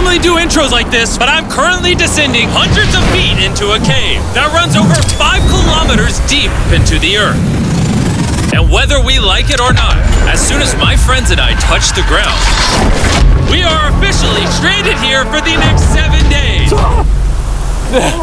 normally do intros like this, but I'm currently descending hundreds of feet into a cave that runs over 5 kilometers deep into the earth. And whether we like it or not, as soon as my friends and I touch the ground, we are officially stranded here for the next 7 days.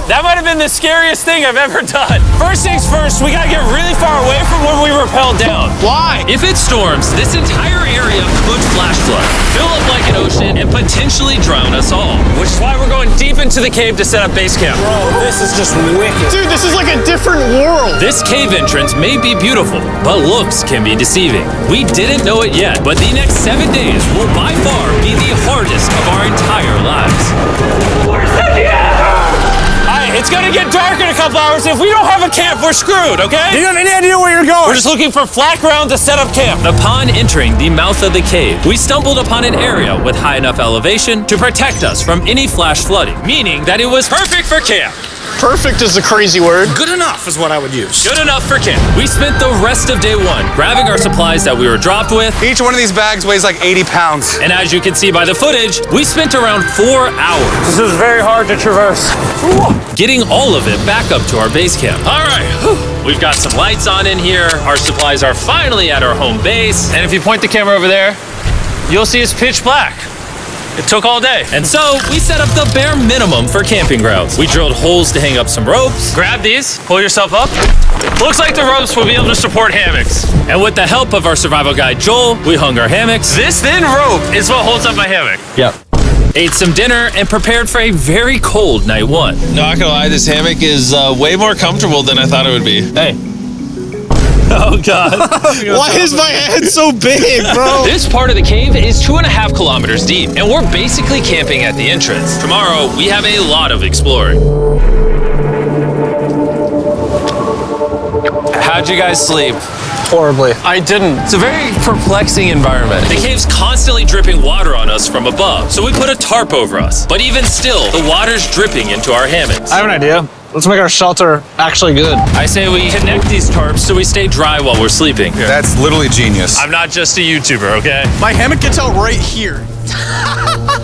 That might have been the scariest thing I've ever done. First things first, we gotta get really far away from where we rappelled down. Why? If it storms, this entire area could flash flood, fill up like an ocean, and potentially drown us all. Which is why we're going deep into the cave to set up base camp. Bro, this is just wicked. Dude, this is like a different world. This cave entrance may be beautiful, but looks can be deceiving. We didn't know it yet, but the next 7 days will by far be the hardest of our entire lives. It's gonna get dark in a couple hours. If we don't have a camp, we're screwed, okay? Do you have any idea where you're going? We're just looking for flat ground to set up camp. Upon entering the mouth of the cave, we stumbled upon an area with high enough elevation to protect us from any flash flooding, meaning that it was perfect for camp. Perfect is a crazy word. Good enough is what I would use. Good enough for camp. We spent the rest of day one grabbing our supplies that we were dropped with. Each one of these bags weighs like 80 pounds. And as you can see by the footage, we spent around 4 hours. This is very hard to traverse. Getting all of it back up to our base camp. All right, we've got some lights on in here. Our supplies are finally at our home base. And if you point the camera over there, you'll see it's pitch black. It took all day. And so we set up the bare minimum for camping grounds. We drilled holes to hang up some ropes. Grab these, pull yourself up. Looks like the ropes will be able to support hammocks. And with the help of our survival guide, Joel, we hung our hammocks. This thin rope is what holds up my hammock. Yep. Ate some dinner and prepared for a very cold night one. Not gonna lie, this hammock is way more comfortable than I thought it would be. Hey. Oh, God. Why is my head so big, bro? This part of the cave is 2.5 kilometers deep, and we're basically camping at the entrance. Tomorrow, we have a lot of exploring. How'd you guys sleep? Horribly. I didn't. It's a very perplexing environment. The cave's constantly dripping water on us from above, so we put a tarp over us. But even still, the water's dripping into our hammocks. I have an idea. Let's make our shelter actually good. I say we connect these tarps so we stay dry while we're sleeping. That's literally genius. I'm not just a YouTuber, okay? My hammock gets out right here.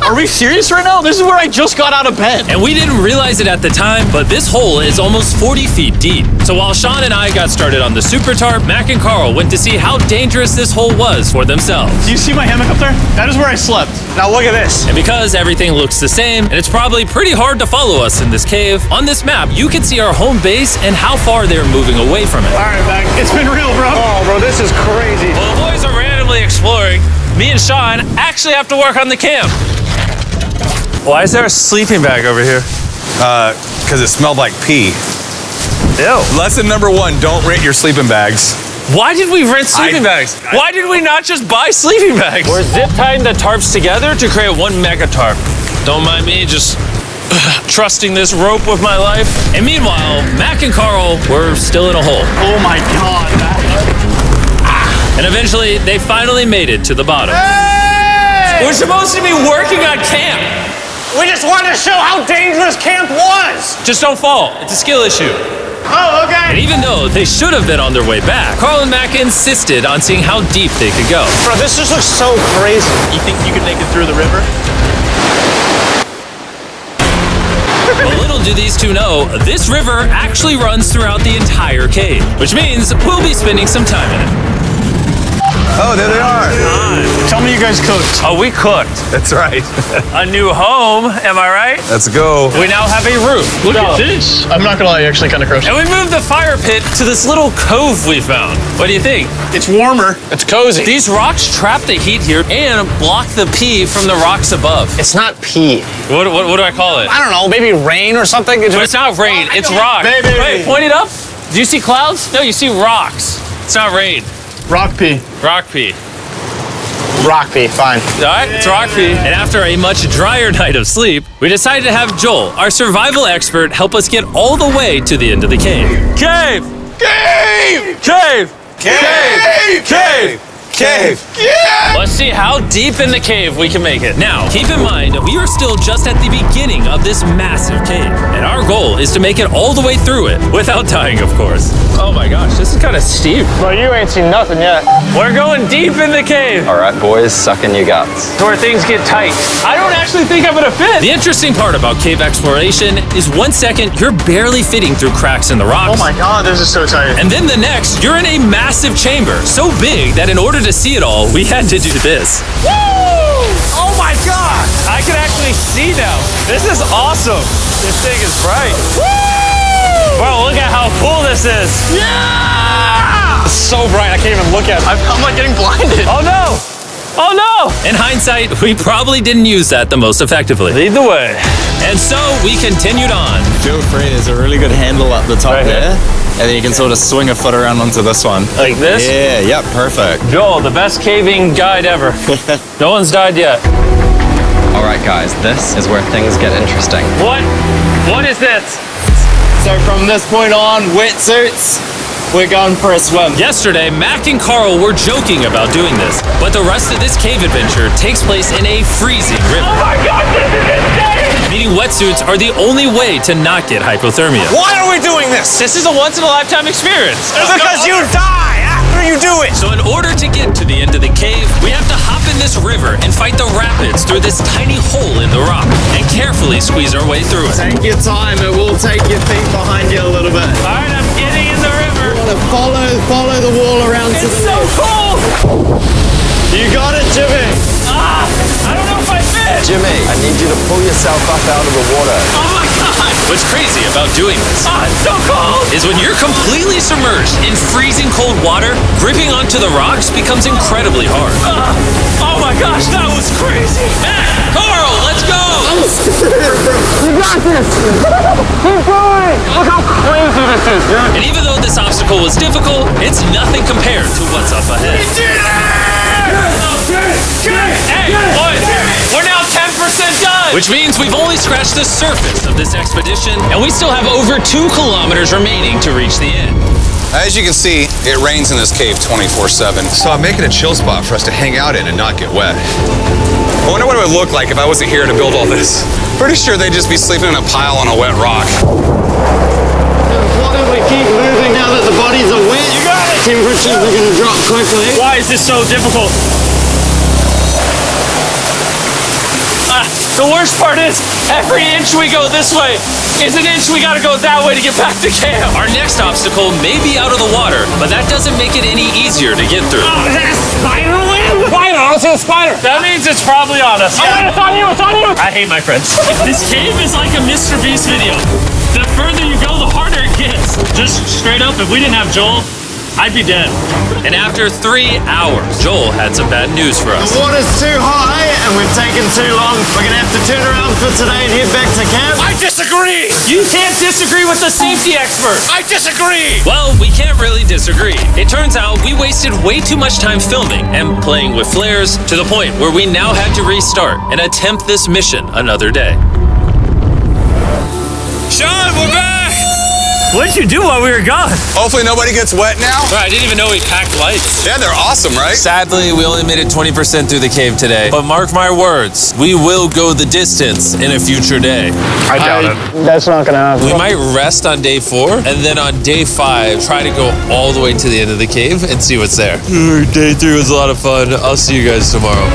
Are we serious right now? This is where I just got out of bed. And we didn't realize it at the time, but this hole is almost 40 feet deep. So while Sean and I got started on the super tarp, Mac and Carl went to see how dangerous this hole was for themselves. Do you see my hammock up there? That is where I slept. Now look at this. And because everything looks the same, and it's probably pretty hard to follow us in this cave, on this map, you can see our home base and how far they're moving away from it. All right, Mac. It's been real, bro. Oh, bro, this is crazy. While the boys are randomly exploring, me and Sean actually have to work on the camp. Why is there a sleeping bag over here? Because it smelled like pee. Ew. Lesson number 1, don't rent your sleeping bags. Why did we rent sleeping bags? Why did we not just buy sleeping bags? We're zip tying the tarps together to create one mega tarp. Don't mind me just trusting this rope with my life. And meanwhile, Mac and Carl were still in a hole. Oh my God, Mac. And eventually, they finally made it to the bottom. Hey! We're supposed to be working on camp. We just wanted to show how dangerous camp was. Just don't fall. It's a skill issue. Oh, okay. And even though they should have been on their way back, Carl and Mac insisted on seeing how deep they could go. Bro, this just looks so crazy. You think you could make it through the river? But little do these two know, this river actually runs throughout the entire cave, which means we'll be spending some time in it. Oh, there they are. Tell me you guys cooked. Oh, we cooked. That's right. A new home, am I right? Let's go. We now have a roof. Look at this. I'm not gonna lie, you're actually kind of gross. And we moved the fire pit to this little cove we found. What do you think? It's warmer. It's cozy. These rocks trap the heat here and block the pee from the rocks above. It's not pee. What do I call it? I don't know, maybe rain or something. But it's not rain, it's rock. Baby. Wait, point it up. Do you see clouds? No, you see rocks. It's not rain. Rock pee. Rock pee. Rock pee, fine. All right, it's rock pee. And after a much drier night of sleep, we decided to have Joel, our survival expert, help us get all the way to the end of the cave. Cave! Cave! Cave! Cave! Cave! Cave! Let's see how deep in the cave we can make it. Now, keep in mind, we are still just at the beginning of this massive cave, and our goal is to make it all the way through it, without dying, of course. Oh my gosh, this is kind of steep. Well, you ain't seen nothing yet. We're going deep in the cave. All right, boys, suck in your guts. To where things get tight. I don't actually think I'm gonna fit. The interesting part about cave exploration is 1 second, you're barely fitting through cracks in the rocks. Oh my God, this is so tight. And then the next, you're in a massive chamber, so big that in order to see it all, we had to do this. Woo! Oh my God! I can actually see now. This is awesome. This thing is bright. Woo! Bro, look at how cool this is. Yeah! It's so bright, I can't even look at it. I'm like getting blinded. Oh no! Oh no! In hindsight, we probably didn't use that the most effectively. Lead the way. And so we continued on. Feel free, there's a really good handle up the top Right here? there. And then you can sort of swing a foot around onto this one. Like this? Yeah, yep, perfect. Joel, the best caving guide ever. No one's died yet. All right, guys, this is where things get interesting. What? What is this? So from this point on, wetsuits, we're going for a swim. Yesterday, Mac and Carl were joking about doing this, but the rest of this cave adventure takes place in a freezing river. Oh my God, this is insane! Meaning wetsuits are the only way to not get hypothermia. Why are we doing this? This is a once-in-a-lifetime experience. Because you die after you do it. So in order to get to the end of the cave, we have to hop in this river and fight the rapids through this tiny hole in the rock and carefully squeeze our way through it. Take your time, it will take your feet behind you a little bit. All right, I'm getting in the river. Follow the wall around to It's the so left. cool. You got it, Jimmy. Ah, I don't know if I fit. Jimmy, I need you to pull yourself up out of the water. Oh my God. What's crazy about doing this It's so cold. is when you're completely submerged in freezing cold water, gripping onto the rocks becomes incredibly hard. Oh my gosh, that was crazy. Matt, Carl, let's go. You got this. Keep going. Look how crazy this is, dude. And even though this obstacle was difficult, it's nothing compared to what's up ahead. Hey, boys, we're now 10% done. Which means we've only scratched the surface of this expedition, and we still have over 2 kilometers remaining to reach the end. As you can see, it rains in this cave 24/7. So I'm making a chill spot for us to hang out in and not get wet. I wonder what it would look like if I wasn't here to build all this. Pretty sure they'd just be sleeping in a pile on a wet rock. Why don't we keep moving now that the bodies are wet? You got it! Temperatures are going to drop quickly. Why is this so difficult? The worst part is, every inch we go this way is an inch we gotta go that way to get back to camp. Our next obstacle may be out of the water, but that doesn't make it any easier to get through. Is that a spider web? Spider, I don't see a spider. That means it's probably on us. Oh, it's on you, it's on you. I hate my friends. This cave is like a Mr. Beast video. The further you go, the harder it gets. Just straight up, if we didn't have Joel, I'd be dead. And after 3 hours, Joel had some bad news for us. The water's too high and we've taken too long. We're going to have to turn around for today and head back to camp. I disagree. You can't disagree with the safety expert. I disagree. Well, we can't really disagree. It turns out we wasted way too much time filming and playing with flares to the point where we now had to restart and attempt this mission another day. Sean, we're back! What'd you do while we were gone? Hopefully nobody gets wet now. I didn't even know we packed lights. Yeah, they're awesome, right? Sadly, we only made it 20% through the cave today. But mark my words, we will go the distance in a future day. I doubt it. That's not gonna happen. We might rest on day 4, and then on day 5, try to go all the way to the end of the cave and see what's there. Day 3 was a lot of fun. I'll see you guys tomorrow.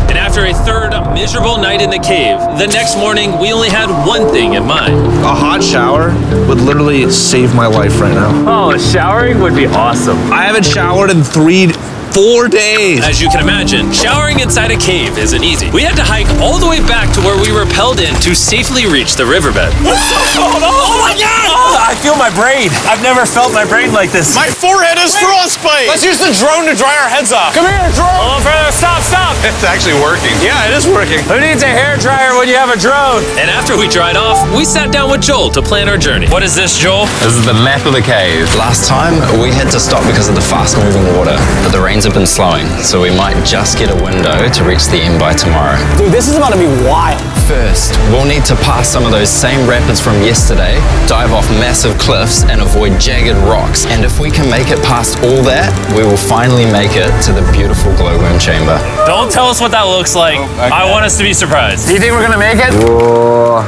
And after a third miserable night in the cave, the next morning we only had one thing in mind. A hot shower would literally save my life right now. Oh, showering would be awesome. I haven't showered in 4 days. As you can imagine, showering inside a cave isn't easy. We had to hike all the way back to where we rappelled in to safely reach the riverbed. Oh my God! I feel my brain. I've never felt my brain like this. My forehead is frostbite. Let's use the drone to dry our heads off. Come here, drone. A little further, stop! It's actually working. Yeah, it is working. Who needs a hairdryer when you have a drone? And after we dried off, we sat down with Joel to plan our journey. What is this, Joel? This is the map of the cave. Last time, we had to stop because of the fast-moving water, but the rains have been slowing, so we might just get a window to reach the end by tomorrow. Dude, this is about to be wild. First, we'll need to pass some of those same rapids from yesterday, dive off massive cliffs, and avoid jagged rocks. And if we can make it past all that, we will finally make it to the beautiful glowworm chamber. Don't tell us what that looks like. I want us to be surprised. Do you think we're gonna make it? Whoa.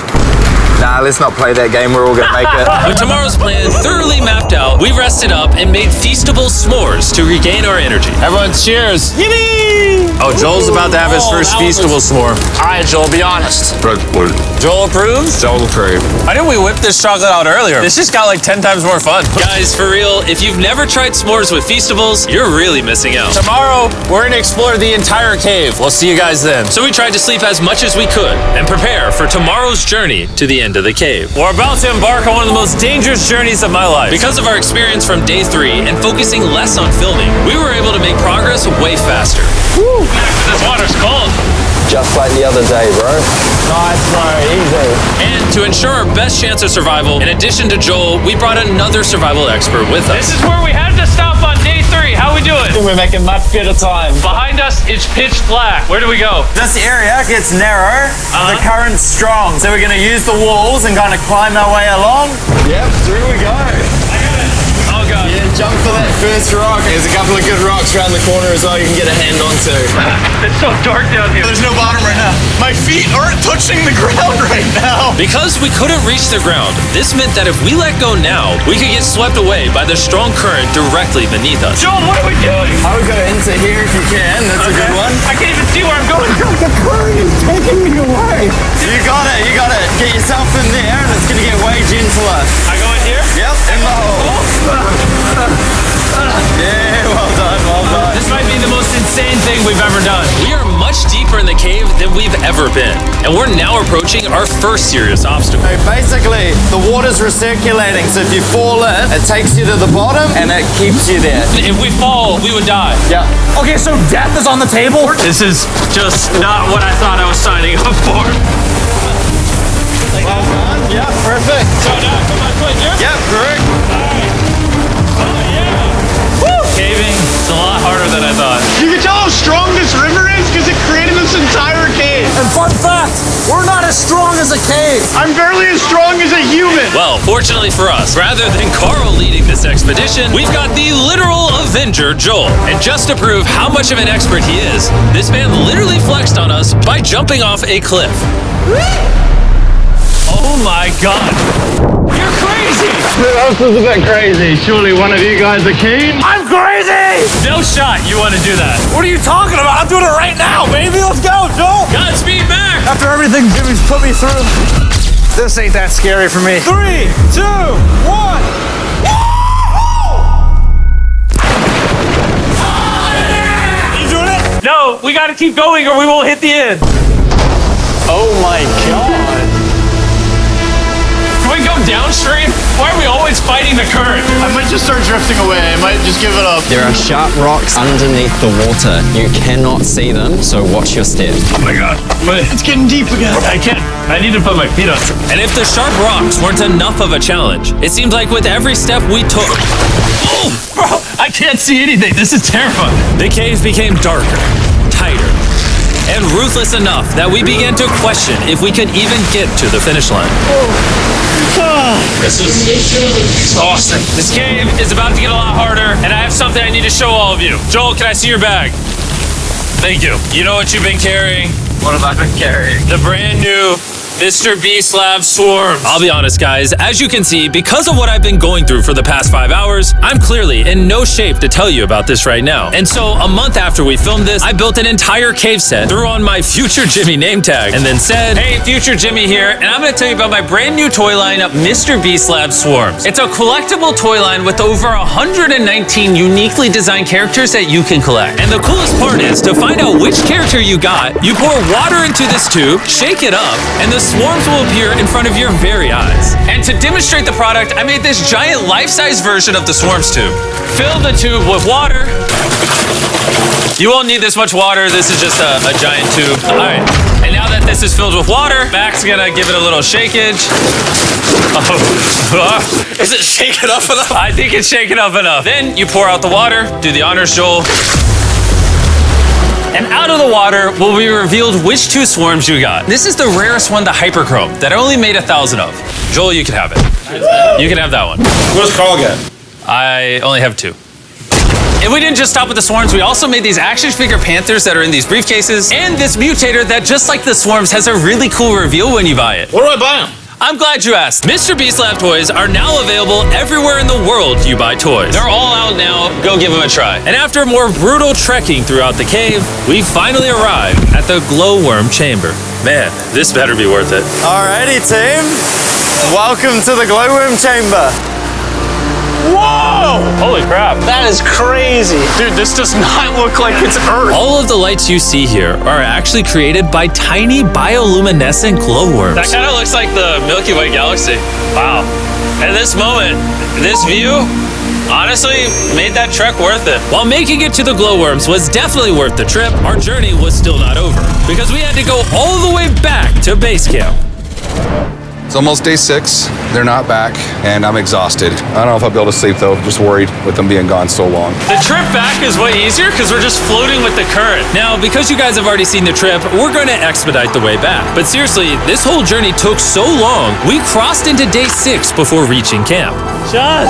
Nah, let's not play that game. We're all gonna make it. With tomorrow's plan thoroughly mapped out, we rested up and made feastable s'mores to regain our energy. Everyone, cheers. Oh, Joel's about to have his first that was- feastable s'more. All right, Joel, be honest. Joel approves? Joel approved. Why didn't we whip this chocolate out earlier? This just got like 10 times more fun. Guys, for real, if you've never tried s'mores with Feastables, you're really missing out. Tomorrow, we're gonna explore the entire cave. We'll see you guys then. So we tried to sleep as much as we could and prepare for tomorrow's journey to the end of the cave. We're about to embark on one of the most dangerous journeys of my life. Because of our experience from day 3 and focusing less on filming, we were able to make progress way faster. Woo! This water's cold. Just like the other day, bro. Nice, bro. Easy. And to ensure our best chance of survival, in addition to Joel, we brought another survival expert with us. This is where we had to stop on day 3. How we doing? We're making much better time. Behind us, it's pitch black. Where do we go? This area gets narrow, the current's strong, so we're going to use the walls and kind of climb our way along. Yep, through we go. Oh god. Yeah, jump for that first rock. There's a couple of good rocks around the corner as well you can get a hand onto. It's so dark down here. There's no bottom right now. My feet aren't touching the ground right now. Because we couldn't reach the ground, this meant that if we let go now, we could get swept away by the strong current directly beneath us. Joel, what are we doing? I would go into here if you can. That's a good one. I can't even see where I'm going. The current is taking me away. You got it. You got it. Get yourself in there and it's going to get way gentler. I go in here? Yep, in the hole. Yeah, well done, well done. This might be the most insane thing we've ever done. We are much deeper in the cave than we've ever been, and we're now approaching our first serious obstacle. So basically, the water's recirculating, so if you fall in, it takes you to the bottom and it keeps you there. If we fall, we would die. Yeah. Okay, so death is on the table? This is just not what I thought I was signing up for. Well done. Yeah, perfect. So now I put my foot here? Yep, correct. Caving is a lot harder than I thought. You can tell how strong this river is because it created this entire cave. And fun fact, we're not as strong as a cave. I'm barely as strong as a human. Well, fortunately for us, rather than Carl leading this expedition, we've got the literal Avenger, Joel. And just to prove how much of an expert he is, this man literally flexed on us by jumping off a cliff. Oh my god. You're crazy! This is a bit crazy. Surely one of you guys are keen? I'm crazy. No shot you want to do that. What are you talking about? I'm doing it right now, baby. Let's go, Joel. Godspeed, Mac! After everything Jimmy's put me through, this ain't that scary for me. 3, 2, 1. You doing it? No, we gotta keep going or we won't hit the end. Oh my god. Can we go downstream? Why are we always fighting the current? I might just start drifting away. I might just give it up. There are sharp rocks underneath the water. You cannot see them, so watch your step. Oh my god. It's getting deep again. I can't. I need to put my feet on. And if the sharp rocks weren't enough of a challenge, it seems like with every step we took. Oh, bro, I can't see anything. This is terrifying. The cave became darker, tighter, and ruthless enough that we began to question if we could even get to the finish line. This is exhausting. This cave is about to get a lot harder, and I have something I need to show all of you. Joel, can I see your bag? Thank you. You know what you've been carrying? What have I been carrying? The brand new Mr. Beast Lab Swarms. I'll be honest, guys. As you can see, because of what I've been going through for the past 5 hours, I'm clearly in no shape to tell you about this right now. And so, a month after we filmed this, I built an entire cave set, threw on my Future Jimmy name tag, and then said, hey, Future Jimmy here, and I'm gonna tell you about my brand new toy line, Mr. Beast Lab Swarms. It's a collectible toy line with over 119 uniquely designed characters that you can collect. And the coolest part is, to find out which character you got, you pour water into this tube, shake it up, and the swarms will appear in front of your very eyes. And to demonstrate the product, I made this giant life-size version of the swarms tube. Fill the tube with water. You won't need this much water. This is just a giant tube. All right. And now that this is filled with water, Mac's gonna give it a little shakeage. Oh. Is it shaken up enough? I think it's shaken up enough. Then you pour out the water. Do the honors, Joel. And out of the water will be revealed which 2 swarms you got. This is the rarest one, the Hyperchrome, that I only made 1,000 of. Joel, you can have it. You can have that one. What's Carl get? I only have 2. And we didn't just stop with the swarms, we also made these action figure panthers that are in these briefcases, and this mutator that, just like the swarms, has a really cool reveal when you buy it. Where do I buy them? I'm glad you asked. Mr. Beast Lab toys are now available everywhere in the world you buy toys. They're all out now, go give them a try. And after more brutal trekking throughout the cave, we finally arrived at the glowworm chamber. Man, this better be worth it. Alrighty, team. Welcome to the glowworm chamber. Whoa! Holy crap. That is crazy. Dude, this does not look like it's Earth. All of the lights you see here are actually created by tiny bioluminescent glowworms. That kind of looks like the Milky Way galaxy. Wow. At this moment, this view honestly made that trek worth it. While making it to the glowworms was definitely worth the trip, our journey was still not over because we had to go all the way back to base camp. It's almost day 6. They're not back, and I'm exhausted. I don't know if I'll be able to sleep though. Just worried with them being gone so long. The trip back is way easier because we're just floating with the current. Now, because you guys have already seen the trip, we're going to expedite the way back. But seriously, this whole journey took so long, we crossed into day 6 before reaching camp. John.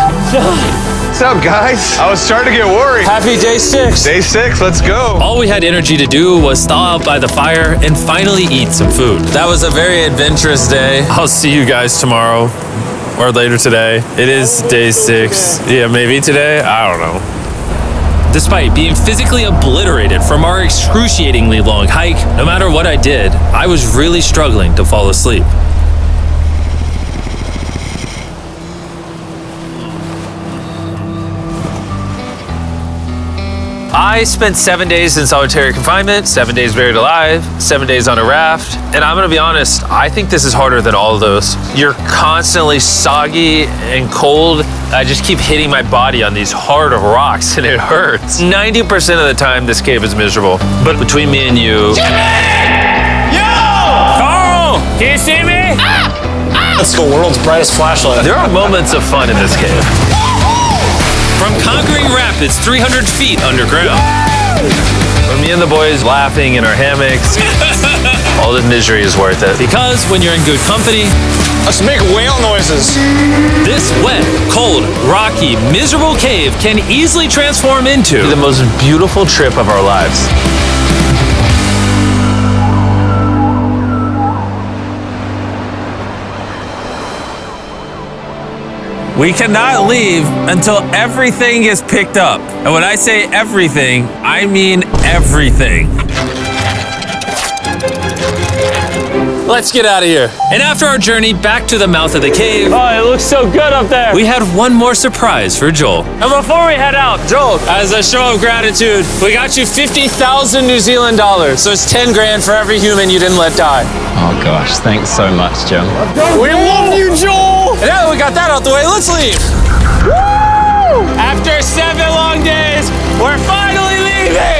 What's up, guys? I was starting to get worried. Happy day 6. Day 6, let's go. All we had energy to do was thaw out by the fire and finally eat some food. That was a very adventurous day. I'll see you guys tomorrow or later today. It is day 6. Yeah, maybe today. I don't know. Despite being physically obliterated from our excruciatingly long hike, no matter what I did, I was really struggling to fall asleep. I spent 7 days in solitary confinement, 7 days buried alive, 7 days on a raft, and I'm gonna be honest, I think this is harder than all of those. You're constantly soggy and cold. I just keep hitting my body on these hard rocks and it hurts. 90% of the time, this cave is miserable. But between me and you... Jimmy! Yo! Carl! Can you see me? That's the world's brightest flashlight. There are moments of fun in this cave. From conquering rapids 300 feet underground. From me and the boys laughing in our hammocks. All the misery is worth it. Because when you're in good company, Let's make whale noises. this wet, cold, rocky, miserable cave can easily transform into the most beautiful trip of our lives. We cannot leave until everything is picked up. And when I say everything, I mean everything. Let's get out of here. And after our journey back to the mouth of the cave, Oh, it looks so good up there. we had one more surprise for Joel. And before we head out, Joel, as a show of gratitude, we got you 50,000 New Zealand dollars. So it's 10 grand for every human you didn't let die. Oh gosh, thanks so much, Jim. We love you, Joel. And now that we got that out the way, let's leave. Woo! After 7 long days, we're finally leaving.